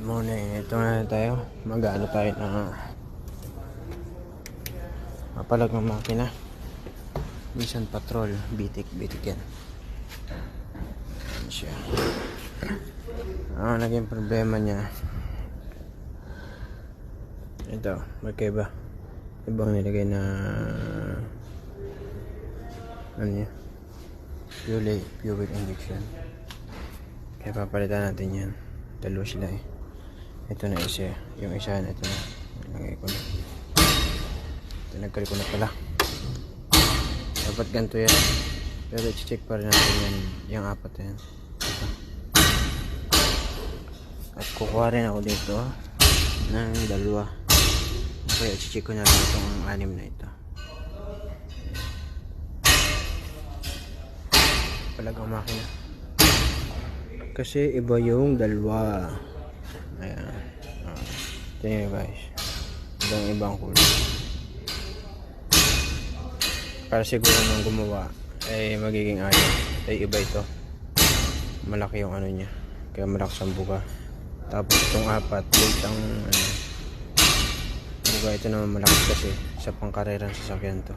Morning, ito na tayo. Mag-ano tayo na mapalag ng makina. Mission Patrol, bitik yan. Yan siya. Naging problema niya. Ito, magkaiba. Ibang nilagay na ano niya? Fuel injection. Kaya papalitan natin yan. Dalawa sila eh. Ito na isa. Yung isa na ito na. Nilagay ko na. Ito nagkali ko na pala. Dapat ganito yan. Pero i-check pa rin natin yan. Yung apat yan. Ito. At kukuha rin ako dito ng dalawa. Kaya i-check ko na rin itong anim na ito. Palag ang makina. Kasi iba yung dalawa. Ayan. Tingnan nyo guys. Ibang kulay. Para siguro nang gumawa ay magiging ayaw. Ay iba ito. Malaki yung ano niya. Kaya malakas ang buga. Tapos itong apat. Late ang buga ito naman malakas kasi sa pangkarerang sasakyan to.